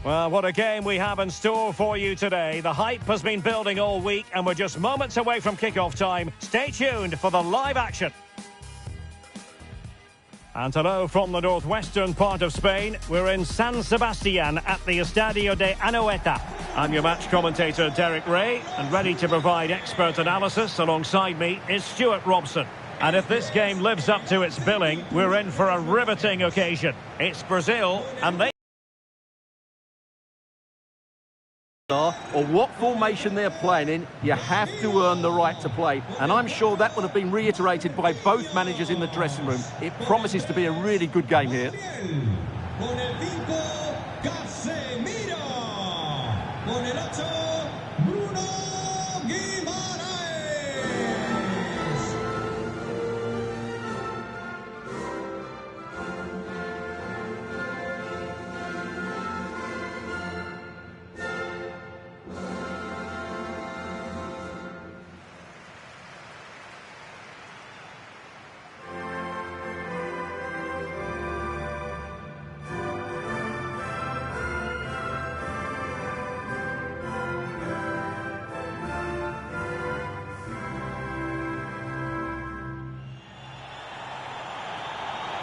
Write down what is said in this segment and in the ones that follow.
Well, what a game we have in store for you today. The hype has been building all week and we're just moments away from kick-off time. Stay tuned for the live action. And hello from the northwestern part of Spain. We're in San Sebastian at the Estadio de Anoeta. I'm your match commentator, Derek Ray, and ready to provide expert analysis alongside me is Stuart Robson. And if this game lives up to its billing, we're in for a riveting occasion. It's Brazil, and they... or what formation they're playing in, you have to earn the right to play. And I'm sure that would have been reiterated by both managers in the dressing room. It promises to be a really good game here.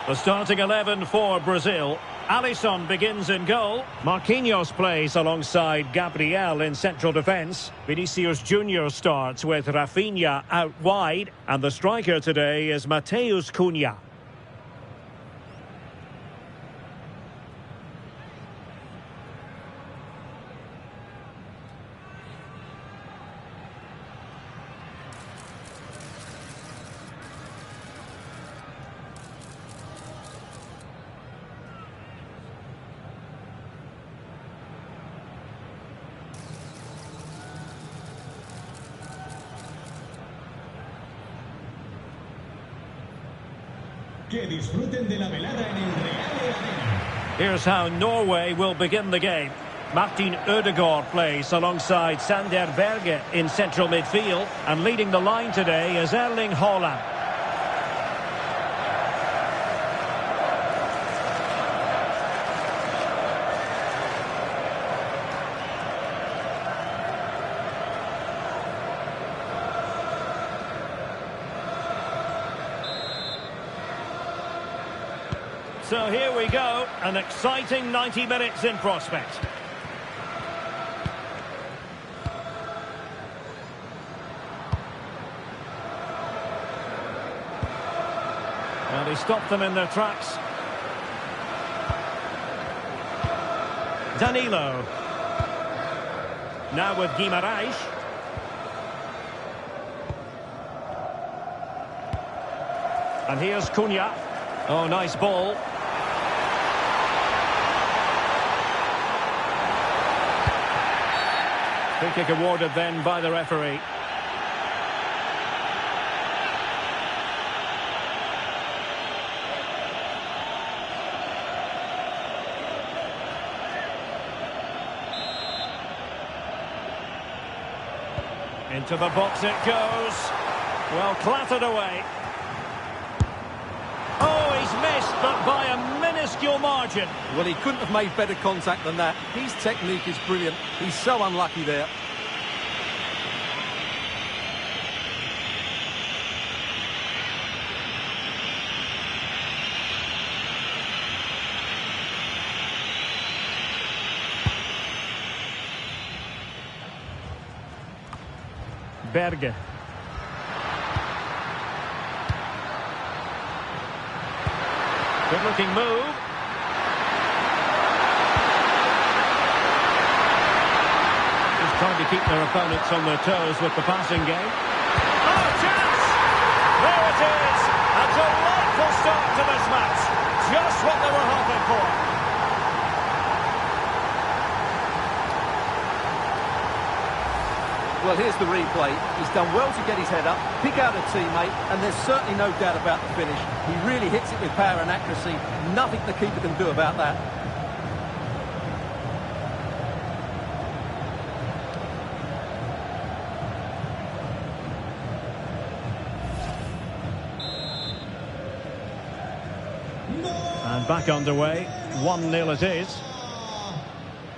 The starting 11 for Brazil. Alisson begins in goal. Marquinhos plays alongside Gabriel in central defence. Vinicius Junior starts with Rafinha out wide. And the striker today is Matheus Cunha. Que disfruten de la velada en el Real Arena. Here's how Norway will begin the game. Martin Ødegaard plays alongside Sander Berge in central midfield. And leading the line today is Erling Haaland. So here we go, an exciting 90 minutes in prospect. And he stopped them in their tracks. Danilo. Now with Guimarães. And here's Cunha. Oh, nice ball. Free kick awarded then by the referee. Into the box it goes. Well, clattered away. Oh, he's missed, but by a minuscule margin. Well, he couldn't have made better contact than that. His technique is brilliant. He's so unlucky there. Berge. Good-looking move. Just trying to keep their opponents on their toes with the passing game. Oh, chance! There it is! A delightful start to this match. Just what they were hoping for. Well, here's the replay. He's done well to get his head up, pick out a teammate, and there's certainly no doubt about the finish. He really hits it with power and accuracy. Nothing the keeper can do about that. And back underway. 1-0 it is.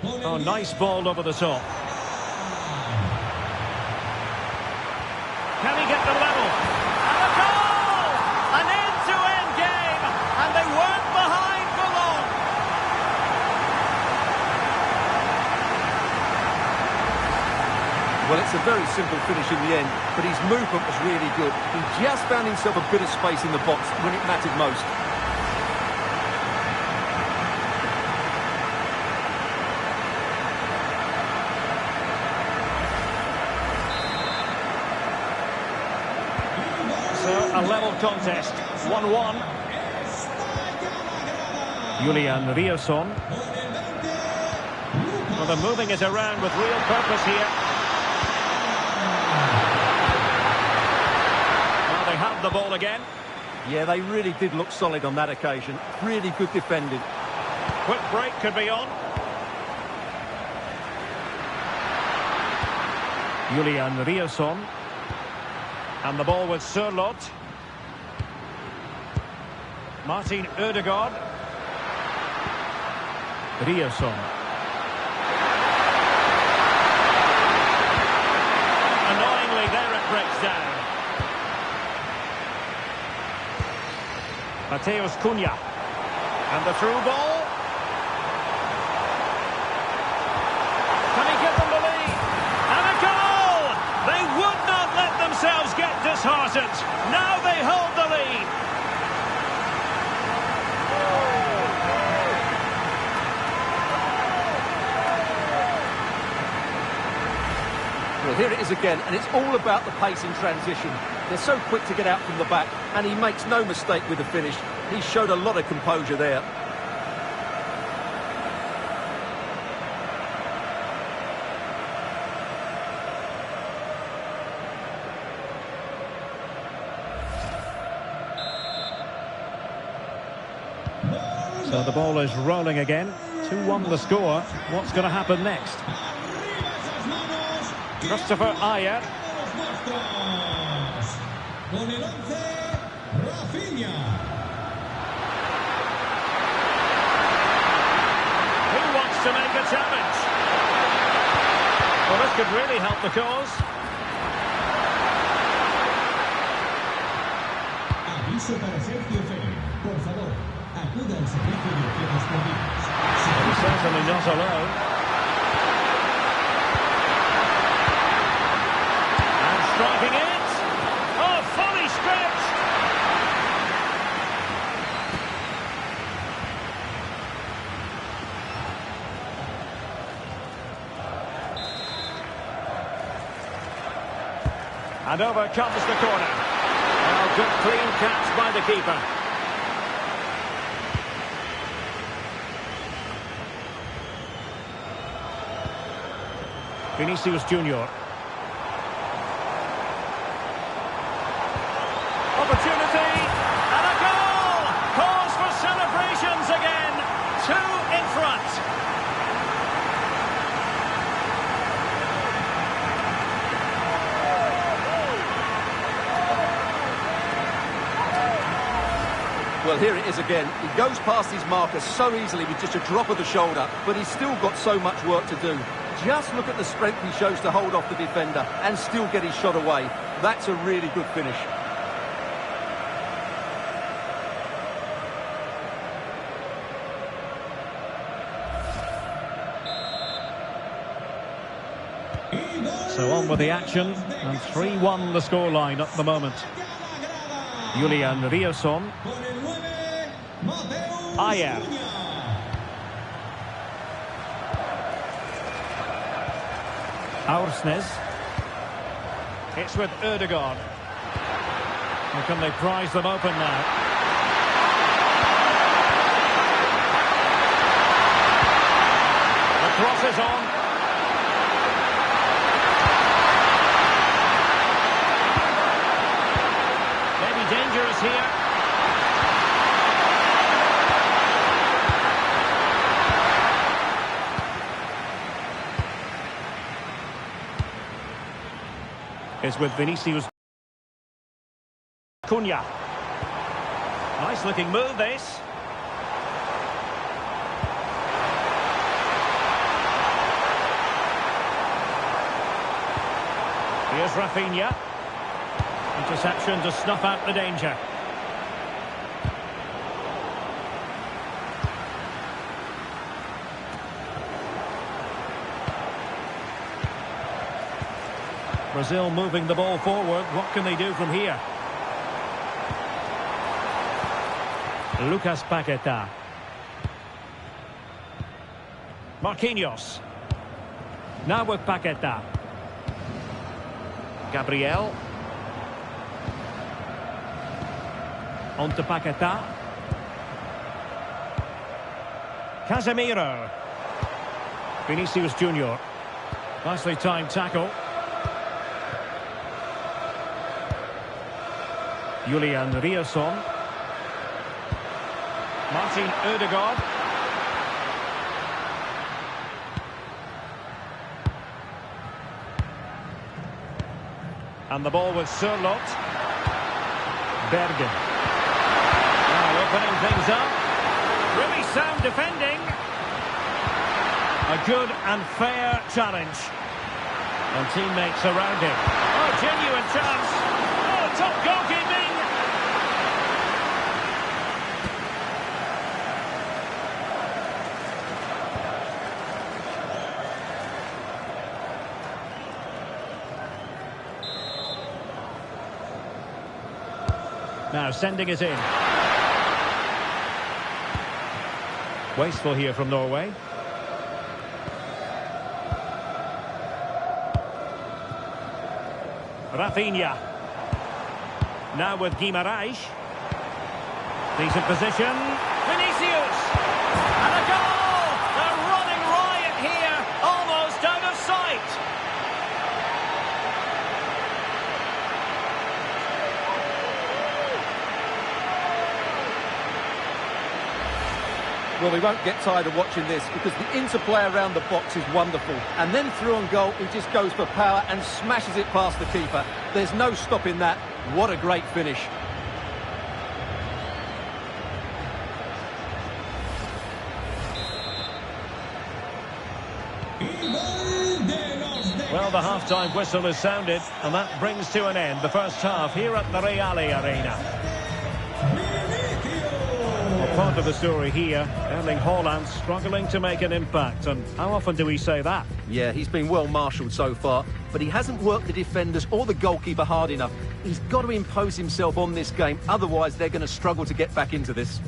Oh, nice ball over the top. Can he get the level? And a goal! An end-to-end game, and they weren't behind for long. Well, it's a very simple finish in the end, but his movement was really good. He just found himself a bit of space in the box when it mattered most. A level contest, 1-1. Julian Riosson. Well, they're moving it around with real purpose here. Well, they have the ball again. Yeah, they really did look solid on that occasion. Really good defending. Quick break could be on. Julian Riosson. And the ball with Sørloth. Martin Ødegaard. Riosson. Annoyingly, there it breaks down. Mateus Cunha. And the through ball. Can he give them the lead? And a goal! They would not let themselves get disheartened. Now they hold the lead. Well, here it is again, and it's all about the pace in transition. They're so quick to get out from the back, and he makes no mistake with the finish. He showed a lot of composure there. So the ball is rolling again. 2-1 the score. What's going to happen next? Christopher Ayer. Con el 11, Rafinha. Who wants to make a challenge? Well, this could really help the cause. Aviso para Sergio Félix. Por favor, acuda al servicio de urgencias perdidas. He's certainly not alone. Striking it. Oh, fully stretched. And over comes the corner. Well, good clean catch by the keeper. Vinicius Junior. Opportunity, and a goal! Cause for celebrations again. 2 in front. Well, here it is again. He goes past his marker so easily with just a drop of the shoulder, but he's still got so much work to do. Just look at the strength he shows to hold off the defender and still get his shot away. That's a really good finish. So on with the action, and 3-1 the scoreline at the moment. Julian Riosson. Ayer. Aursnes. It's with Ødegaard. Or can they prize them open now? The cross is on. Maybe dangerous here. Is with Vinicius Cunha. Nice looking move this. Here's Rafinha. Interception to snuff out the danger. Brazil moving the ball forward. What can they do from here? Lucas Paquetá. Marquinhos. Now with Paquetá. Gabriel. On to Paquetá. Casemiro. Vinicius Junior. Nicely timed tackle. Julian Rierson. Martin Ødegaard. And the ball with Sørloth. Bergen. Now opening things up. Really sound defending. A good and fair challenge. And teammates around him. Oh, genuine chance. Oh, top goalkeeping. Now sending it in. Wasteful here from Norway. Rafinha. Now with Guimarães. Decent position. Vinicius! And a goal! A running riot here, almost out of sight. Well, we won't get tired of watching this because the interplay around the box is wonderful. And then through on goal, he just goes for power and smashes it past the keeper. There's no stopping that. What a great finish. Well, the half-time whistle is sounded, and that brings to an end the first half here at the Reale Arena. Part of the story here, Erling Haaland struggling to make an impact, and how often do we say that? Yeah, he's been well marshalled so far, but he hasn't worked the defenders or the goalkeeper hard enough. He's got to impose himself on this game, otherwise they're going to struggle to get back into this.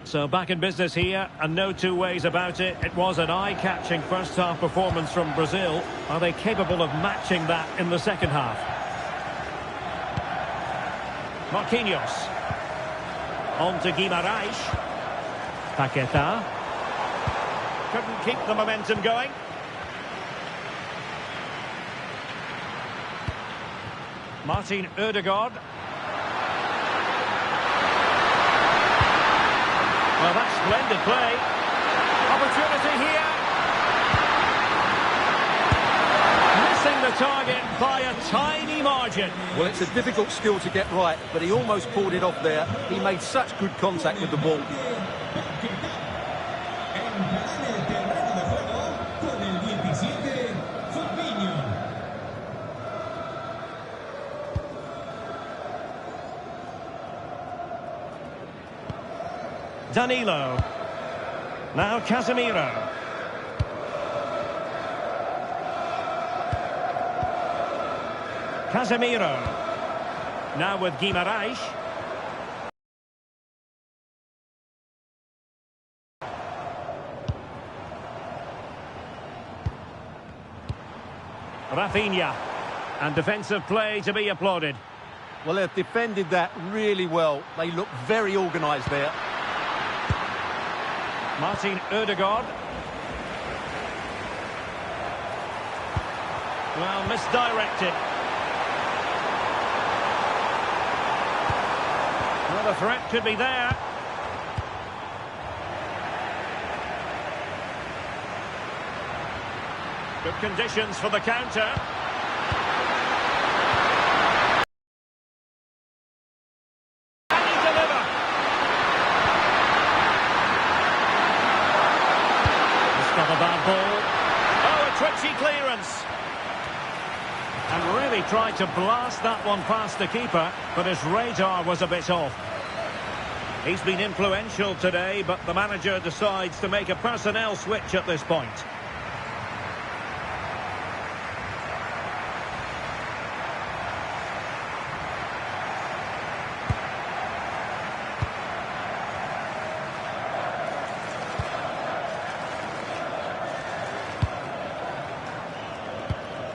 So back in business here, and no two ways about it. It was an eye-catching first-half performance from Brazil. Are they capable of matching that in the second half? Marquinhos. On to Guimarães. Paquetá. Couldn't keep the momentum going. Martin Ødegaard. Well, that's splendid play. Opportunity here. Missing the target by a tiny margin. Well, it's a difficult skill to get right, but he almost pulled it off there. He made such good contact with the ball. Danilo. Now Casemiro. Casemiro. Now with Guimarães. Rafinha. And defensive play to be applauded. Well, they've defended that really well. They look very organised there. Martin Ødegaard. Well, misdirected. Well, the threat could be there. Good conditions for the counter. Can he deliver? It's not a bad ball. Oh, a twitchy clearance. And really tried to blast that one past the keeper, but his radar was a bit off. He's been influential today, but the manager decides to make a personnel switch at this point.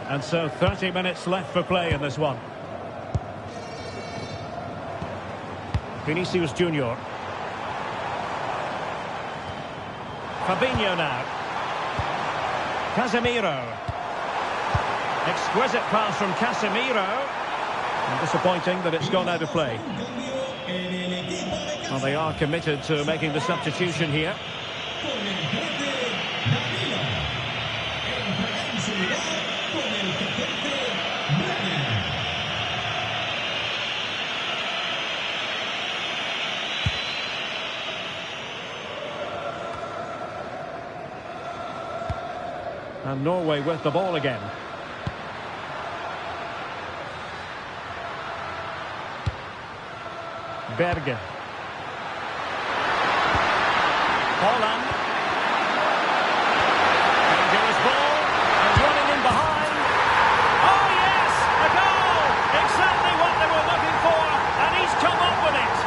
And so 30 minutes left for play in this one. Vinicius Junior. Fabinho now. Casemiro. Exquisite pass from Casemiro. And disappointing that it's gone out of play. Well, they are committed to making the substitution here. And Norway with the ball again. Berge. Holland. Dangerous ball. And running in behind. Oh yes! A goal! Exactly what they were looking for. And he's come up with it.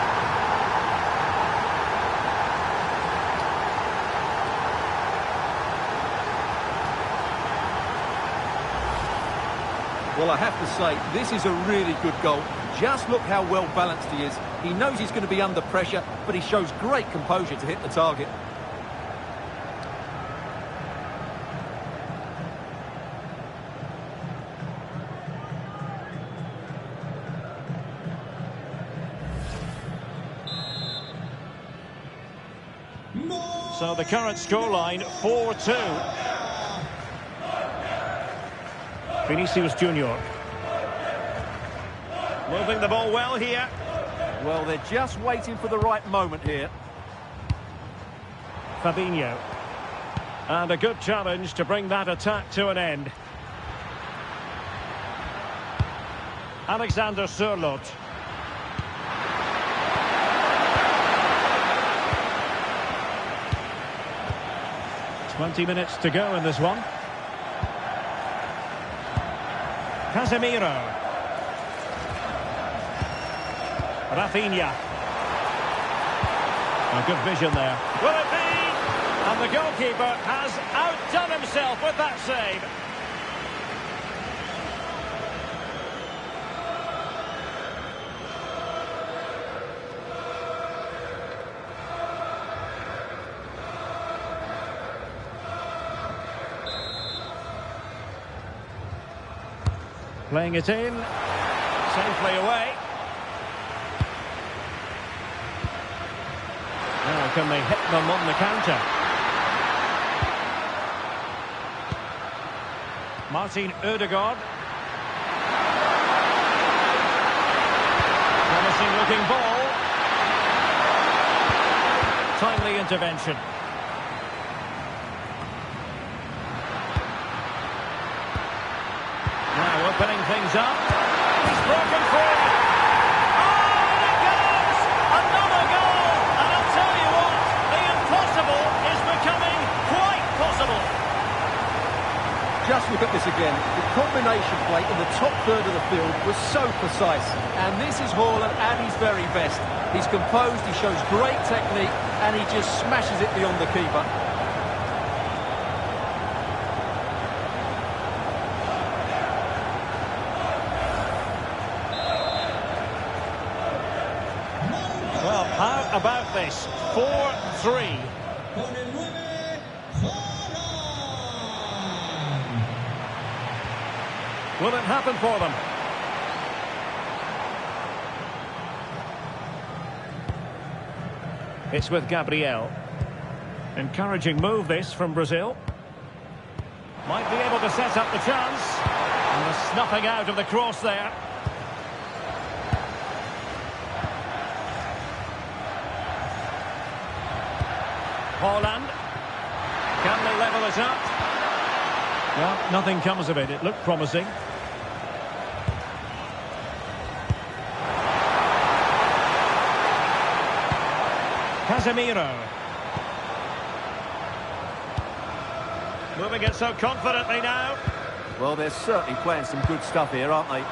Well, I have to say, this is a really good goal. Just look how well balanced he is. He knows he's going to be under pressure, but he shows great composure to hit the target. So the current scoreline, 4-2. Vinicius Junior. Moving the ball well here. Well, they're just waiting for the right moment here. Fabinho. And a good challenge to bring that attack to an end. Alexander Sørloth. "20 minutes to go in this one. Casemiro. Rafinha. A good vision there. Will it be? And the goalkeeper has outdone himself with that save. Playing it in. Safely away. Now can they hit them on the counter? Martin Ødegaard. Promising looking ball. Timely intervention. Now opening things up. He's broken free. Oh, and it goes! Another goal! And I'll tell you what, the impossible is becoming quite possible. Just look at this again. The combination play in the top third of the field was so precise. And this is Haaland at his very best. He's composed, he shows great technique, and he just smashes it beyond the keeper. Well, how about this? 4-3. Will it happen for them? It's with Gabriel. Encouraging move this from Brazil. Might be able to set up the chance. And the snuffing out of the cross there. Holland. Can they level it up? Well, nothing comes of it. It looked promising. Casemiro. Moving it so confidently now. Well, they're certainly playing some good stuff here, aren't they?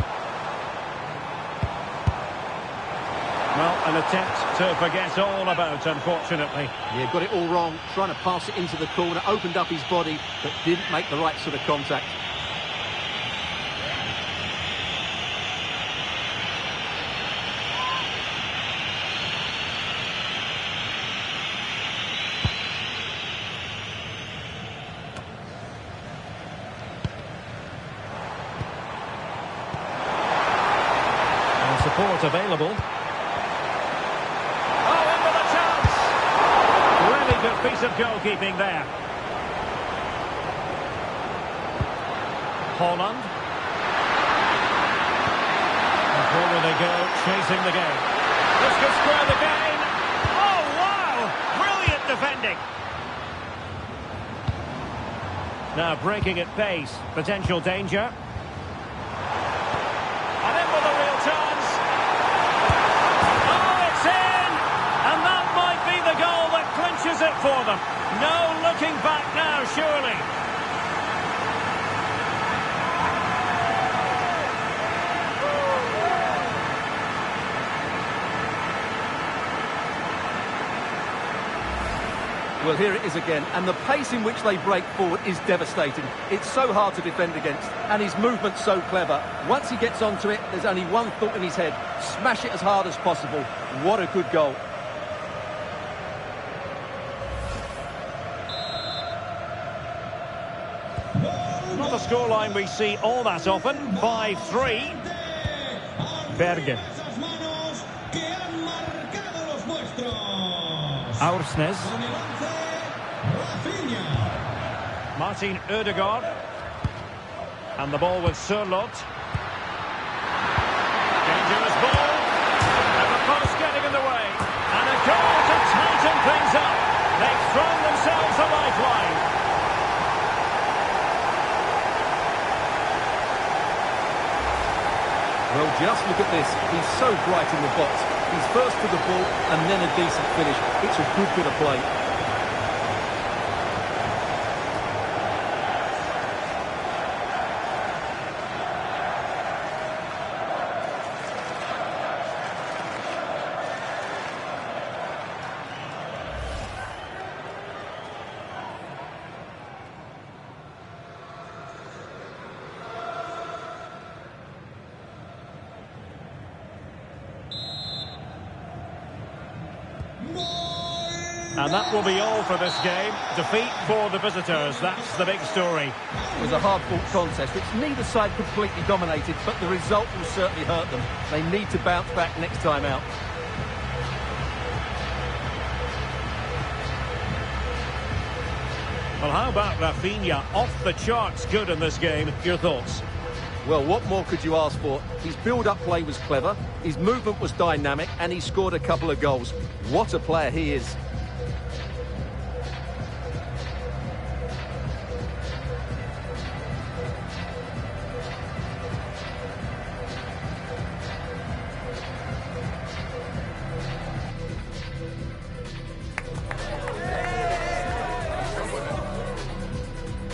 Well, an attempt to forget all about, unfortunately. Yeah, got it all wrong. Trying to pass it into the corner, opened up his body, but didn't make the right sort of contact. And support available. Good piece of goalkeeping there. Holland. And forward they go, chasing the game. This could square the game. Oh, wow! Brilliant defending. Now breaking at pace. Potential danger. And in with a real chance. Oh, it's in! And that might be the goal that clinches it for them. No looking back now, surely. Well, here it is again, and the pace in which they break forward is devastating. It's so hard to defend against, and his movement's so clever. Once he gets onto it, there's only one thought in his head: smash it as hard as possible. What a good goal. Not a scoreline we see all that often. 5-3. Bergen. Aursnes. Martin Ødegaard. And the ball with Sørloth. Dangerous ball. And the post getting in the way. And a goal to tighten things up. They've thrown themselves a lifeline. Well, just look at this. He's so bright in the box. He's first to the ball and then a decent finish. It's a good bit of play. And that will be all for this game. Defeat for the visitors, that's the big story. It was a hard-fought contest, which neither side completely dominated, but the result will certainly hurt them. They need to bounce back next time out. Well, how about Rafinha? Off the charts good in this game. Your thoughts? Well, what more could you ask for? His build-up play was clever, his movement was dynamic, and he scored a couple of goals. What a player he is.